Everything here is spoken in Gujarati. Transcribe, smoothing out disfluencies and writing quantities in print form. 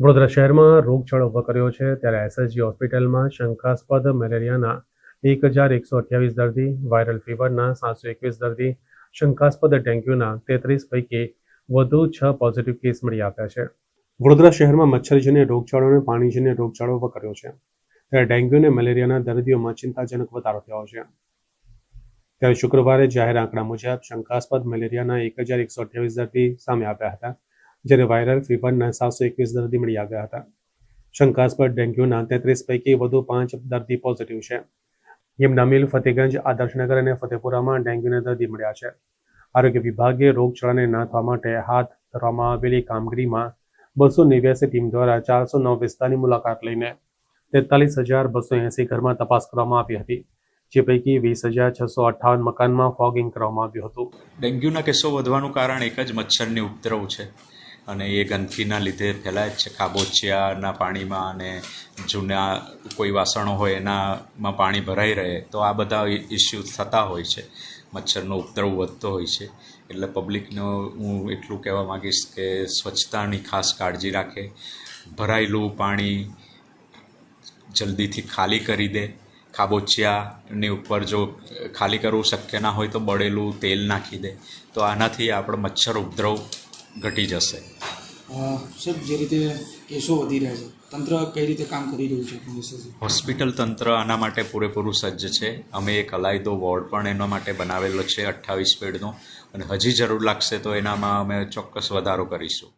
વડોદરા શહેરમાં રોગચાળો ઊભો કર્યો છે ત્યારે એસએસજી હોસ્પિટલમાં શંકાસ્પદ મેલેરિયાના 1128 દર્દી, વાયરલ ફીવરના 721 દર્દી, શંકાસ્પદ ડેન્ગ્યુના 33 પૈકી વધુ 6 પોઝિટિવ કેસ મળી આવ્યા છે। વડોદરા શહેરમાં મચ્છરજન્ય રોગચાળો અને પાણીજન્ય રોગચાળો ઊભો કર્યો છે ત્યારે ડેન્ગ્યુ અને મેલેરિયાના દર્દીઓમાં ચિંતાજનક વધારો થયો છે। ત્યારે શુક્રવારે જાહેર આંકડા મુજબ શંકાસ્પદ મેલેરિયાના 1128 દર્દી સામે આવ્યા હતા, જ્યારે વાયરલ ફીવરના 721 દર્દી મળી આવ્યા હતા। શંકાસ્પદ ડેન્ગ્યુના 33 પૈકી વધુ 5 દર્દી પોઝિટિવ છે। યમુના મિલ, ફતેગંજ, આદર્શનગર અને ફતેપુરામાં ડેન્ગ્યુના દર્દી મળ્યા છે। આરોગ્ય વિભાગે રોગચાળાને નાથવા માટે હાથ ધરવામાં આવેલી કામગીરીમાં 289 ટીમ દ્વારા 409 વિસ્તારની મુલાકાત લઈને 43,280 ઘરમાં તપાસ કરવામાં આવી હતી, જે પૈકી 20,658 મકાનમાં ફોગિંગ કરવામાં આવ્યું હતું। ડેન્ગ્યુના કેસો વધવાનું કારણ એક જ મચ્છરની ઉપદ્રવ છે અને એ ગંદકીના લીધે ફેલાય જ છે। ખાબોચિયાના પાણીમાં અને જૂના કોઈ વાસણો હોય એનામાં પાણી ભરાઈ રહે તો આ બધા ઇસ્યુ થતા હોય છે, મચ્છરનો ઉપદ્રવ વધતો હોય છે। એટલે પબ્લિકને હું એટલું કહેવા માગીશ કે સ્વચ્છતાની ખાસ કાળજી રાખે, ભરાયેલું પાણી જલ્દીથી ખાલી કરી દે। ખાબોચિયાની ઉપર જો ખાલી કરવું શક્ય ના હોય તો બળેલું તેલ નાખી દે, તો આનાથી આપણો મચ્છર ઉપદ્રવ ઘટી જશે। સાહેબ, જે રીતે કેસો વધી રહ્યા છે, તંત્ર કઈ રીતે કામ કરી રહ્યું છે? હોસ્પિટલ તંત્ર આના માટે પૂરેપૂરું સજ્જ છે। અમે એક અલાયદો વોર્ડ પણ એના માટે બનાવેલો છે 28 બેડનો, અને હજી જરૂર લાગશે તો એનામાં અમે ચોક્કસ વધારો કરીશું।